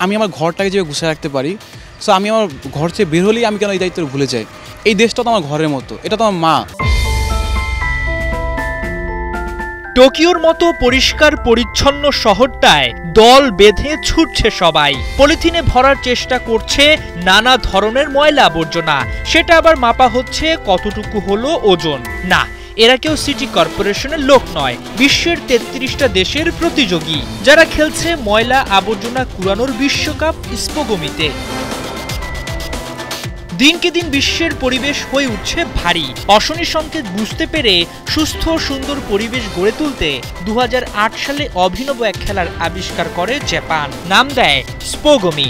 আমি আমার ঘরটাকে যেভাবে গুছিয়ে রাখতে পারি, সো আমি আমার ঘর থেকে বের হলেই আমি কেন এই দায়িত্ব ভুলে যাই। এই দেশটা তো আমার ঘরের মতো, এটা তো আমার মা। টোকিওর মতো পরিষ্কার পরিচ্ছন্ন শহরটায় দল বেঁধে ছুটছে সবাই, পলিথিনে ভরার চেষ্টা করছে নানা ধরনের ময়লা আবর্জনা। সেটা আবার মাপা হচ্ছে কতটুকু হলো ওজন। না, এরা কেউ সিটি কর্পোরেশনের লোক নয়, বিশ্বের ৩৩টা দেশের প্রতিযোগী, যারা খেলছে ময়লা আবর্জনা কুড়ানোর বিশ্বকাপ স্পোগমিতে। দিনকে দিন বিশ্বের পরিবেশ হয়ে উঠছে ভারী। অশনি সংকেত বুঝতে পেরে সুস্থ সুন্দর পরিবেশ গড়ে তুলতে ২০০৮ সালে অভিনব এক খেলার আবিষ্কার করে জাপান, নাম দেয় স্পোগমি।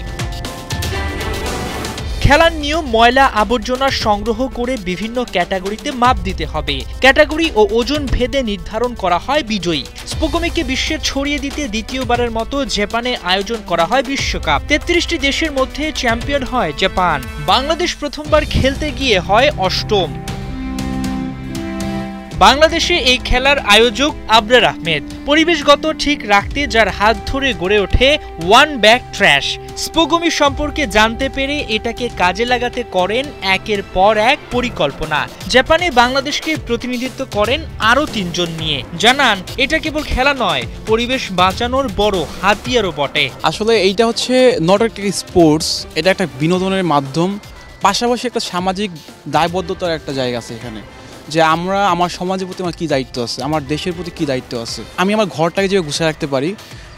খেলার নিয়ম, ময়লা আবর্জনা সংগ্রহ করে বিভিন্ন ক্যাটাগরিতে মাপ দিতে হবে। ক্যাটাগরি ও ওজন ভেদে নির্ধারণ করা হয় বিজয়ী। স্পোগমিকে বিশ্বে ছড়িয়ে দিতে দ্বিতীয়বারের মতো জাপানে আয়োজন করা হয় বিশ্বকাপ। ৩৩টি দেশের মধ্যে চ্যাম্পিয়ন হয় জাপান। বাংলাদেশ প্রথমবার খেলতে গিয়ে হয় অষ্টম। বাংলাদেশে এই খেলার আয়োজক আবরার আহমেদ। পরিবেশগত ঠিক রাখতে যার হাত ধরে গড়ে ওঠে ওয়ান ব্যাগ ট্র্যাশ। স্পোগমি সম্পর্কে জানতে পেরে এটাকে কাজে লাগাতে করেন একের পর এক পরিকল্পনা। জাপানে বাংলাদেশকে প্রতিনিধিত্ব করেন আরও ৩ জন নিয়ে। জানান, এটা কেবল খেলা নয়, পরিবেশ বাঁচানোর বড় হাতিয়ারও বটে। আসলে এইটা হচ্ছে নট একটা স্পোর্টস, এটা একটা বিনোদনের মাধ্যম, পাশাপাশি একটা সামাজিক দায়বদ্ধতার একটা জায়গা আছে এখানে, যে আমরা আমার সমাজের প্রতি আমার কী দায়িত্ব আছে, আমার দেশের প্রতি কী দায়িত্ব আছে। আমি আমার ঘরটাকে যেভাবে গুছিয়ে রাখতে পারি,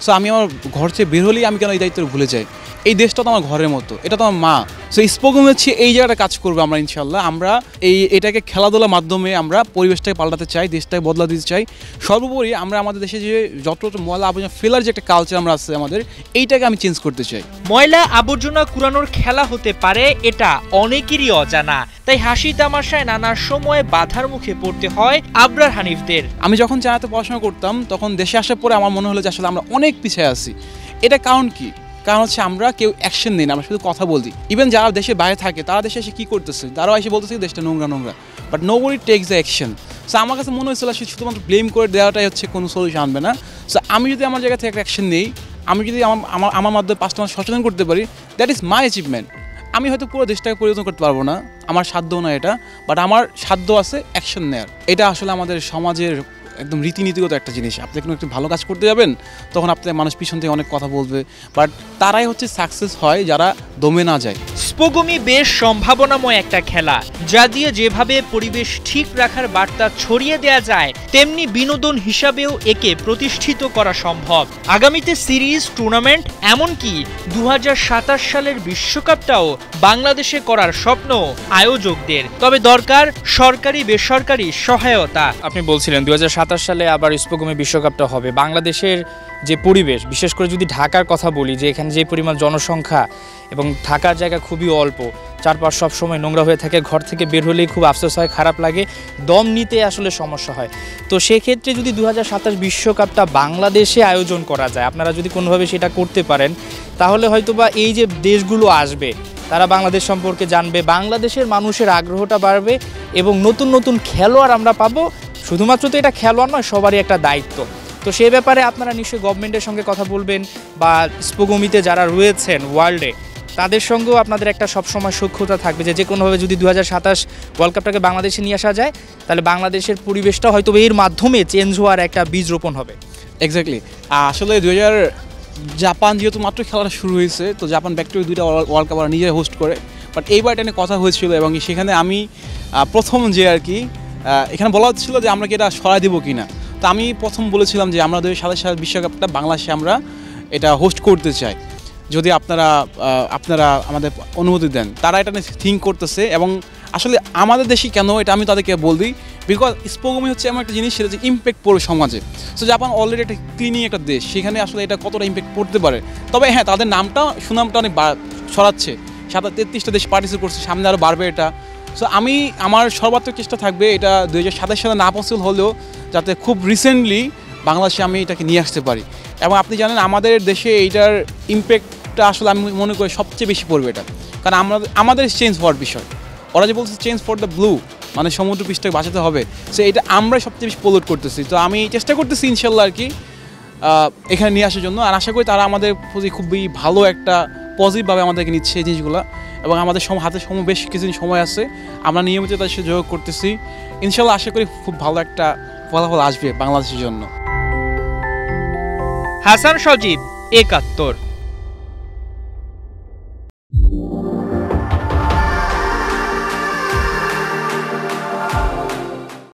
সো আমি আমার ঘর থেকে বের হলেই আমি কেন এই দায়িত্ব ভুলে যাই। এই দেশটা তো আমার ঘরের মতো, এটা তো আমার মা। সো স্পোগমি হচ্ছে এই জায়গাটা কাজ করবো আমরা ইনশাল্লাহ। আমরা এটাকে খেলাধুলার মাধ্যমে আমরা পরিবেশটাকে পাল্টাতে চাই, দেশটাকে বদলা দিতে চাই। সর্বোপরি আমরা আমাদের দেশে যে যত ময়লা আবর্জনা ফেলার যে একটা কালচার আমরা আছে আমাদের, এইটাকে আমি চেঞ্জ করতে চাই। ময়লা আবর্জনা কুড়ানোর খেলা হতে পারে, এটা অনেকেরই অজানা। তাই হাসি তামাশায় নানা সময় বাধার মুখে পড়তে হয় আবরার হানিফদের। আমি যখন চায়নাতে পড়াশোনা করতাম, তখন দেশে আসার পরে আমার মনে হলো যে আসলে আমরা অনেক পিছিয়ে আছি। এটা কারণ কি? কারণ হচ্ছে আমরা কেউ অ্যাকশন নিই না, আমরা শুধু কথা বলি। ইভেন যারা দেশের বাইরে থাকে তারা দেশে এসে কী করতেছে, তারাও এসে বলতেছে দেশটা নোংরা নোংরা, but nobody tax the action. So আমার কাছে মনে হয়েছিল শুধুমাত্র ব্লেম করে দেওয়াটাই হচ্ছে কোনো সলিউশন আনবে না। সো আমি যদি আমার জায়গা থেকে একটা অ্যাকশন নিই, আমি যদি আমার মাধ্যমে 5টা মানুষ সচেতন করতে পারি, দ্যাট ইজ মাই অ্যাচিভমেন্ট। আমি হয়তো পুরো দেশটাকে পরিবর্তন করতে পারবো না, আমার সাধ্যও না এটা, বাট আমার সাধ্য আছে অ্যাকশন নেওয়ার। এটা আসলে আমাদের সমাজের একদম রীতিনীতিগত একটা জিনিস। আপনি কোনো একটু ভালো কাজ করতে যাবেন, তখন আপনার মানুষ পিছন থেকে অনেক কথা বলবে, বাট তারাই হচ্ছে সাকসেস হয় যারা দমে না যায়। স্পোগমি বেশ সম্ভাবনাময় একটা খেলা, যা দিয়ে যেভাবে পরিবেশ ঠিক রাখার বার্তা ছড়িয়ে দেয়া যায়, তেমনি বিনোদন হিসাবেও একে প্রতিষ্ঠিত করা সম্ভব। আগামীতে সিরিজ, টুর্নামেন্ট, এমনকি ২০২৭ সালের বিশ্বকাপটাও বাংলাদেশে করার স্বপ্ন আয়োজকদের। তবে দরকার সরকারি বেসরকারি সহায়তা। আপনি বলছিলেন ২০২৭ সালে আবার স্পোগমি বিশ্বকাপটা হবে। বাংলাদেশের যে পরিবেশ, বিশেষ করে যদি ঢাকার কথা বলি, যে এখানে যে পরিমাণ জনসংখ্যা এবং থাকার জায়গা খুবই অল্প, চারপাশ সব সময় নোংরা হয়ে থাকে, ঘর থেকে বের হলেই খুব আফসোস হয়, খারাপ লাগে, দম নিতে আসলে সমস্যা হয়। তো সেক্ষেত্রে যদি ২০২৭ বিশ্বকাপটা বাংলাদেশে আয়োজন করা যায়, আপনারা যদি কোনোভাবে সেটা করতে পারেন, তাহলে হয়তোবা এই যে দেশগুলো আসবে তারা বাংলাদেশ সম্পর্কে জানবে, বাংলাদেশের মানুষের আগ্রহটা বাড়বে এবং নতুন নতুন খেলোয়াড় আমরা পাবো। শুধুমাত্র তো এটা খেলোয়াড় নয়, সবারই একটা দায়িত্ব। তো সে ব্যাপারে আপনারা নিশ্চয়ই গভর্নমেন্টের সঙ্গে কথা বলবেন, বা স্পোগমিতে যারা রয়েছেন ওয়ার্ল্ডে, তাদের সঙ্গেও আপনাদের একটা সবসময় সক্ষতা থাকবে যে কোনোভাবে যদি ২০২৭ ওয়ার্ল্ড কাপটাকে বাংলাদেশে নিয়ে আসা যায়, তাহলে বাংলাদেশের পরিবেশটা হয়তো এর মাধ্যমে চেঞ্জ হওয়ার একটা বীজ রোপণ হবে। এক্স্যাক্টলি। আসলে জাপান যেহেতু মাত্র খেলাটা শুরু হয়েছে, তো জাপান ব্যাক টু 2টা ওয়ার্ল্ড কাপ নিজে হোস্ট করে, বাট এইবার এটা নিয়ে কথা হয়েছিল এবং সেখানে আমি প্রথম যে আর কি এখানে বলা হচ্ছিল যে আমরা কি এটা সরাই দেবো কি না। তো আমি প্রথম বলেছিলাম যে আমরা ২০২৭ বিশ্বকাপটা বাংলাদেশে আমরা এটা হোস্ট করতে চাই, যদি আপনারা আমাদের অনুমতি দেন। তারা এটা নিয়ে থিঙ্ক করতেছে, এবং আসলে আমাদের দেশে কেন এটা আমি তাদেরকে বলি, বিকজ স্পোগমি হচ্ছে এমন একটা জিনিস, সেটা যে ইম্প্যাক্ট পড়বে সমাজে। সো জাপান অলরেডি একটা ক্লিনিং একটা দেশ, সেখানে আসলে এটা কতটা ইম্প্যাক্ট পড়তে পারে। তবে হ্যাঁ, তাদের সুনামটা অনেক ছড়াচ্ছে, 33টা দেশ পার্টিসিপেট করছে, সামনে আরও বাড়বে এটা। সো আমার সর্বাত্মক চেষ্টা থাকবে এটা 2027 সালে না পসিবল হলেও যাতে খুব রিসেন্টলি বাংলাদেশে আমি এটাকে নিয়ে আসতে পারি। এবং আপনি জানেন আমাদের দেশে এইটার ইম্প্যাক্টটা আসলে আমি মনে করি সবচেয়ে বেশি পড়বে এটা, কারণ আমাদের চেঞ্জ হওয়ার বিষয়। ওরা যে বলছে চেঞ্জ ফর দ্য ব্লু, মানে সমুদ্র পৃষ্ঠকে বাঁচাতে হবে, সো এটা আমরাই সবচেয়ে বেশি পোলুট করতেছি। তো আমি চেষ্টা করতেছি ইনশাল্লাহ আর কি এখানে নিয়ে আসার জন্য। আর আশা করি তারা আমাদের প্রতি খুবই ভালো একটা পজিটিভভাবে আমাদেরকে নিচ্ছে এই জিনিসগুলো, এবং আমাদের হাতে বেশ কিছুদিন সময় আছে, আমরা নিয়মিত তাদের সাথে যোগাযোগ করতেছি। ইনশাল্লাহ আশা করি খুব ভালো একটা ফলাফল আসবে বাংলাদেশের জন্য। হাসান সজীব, একাত্তর।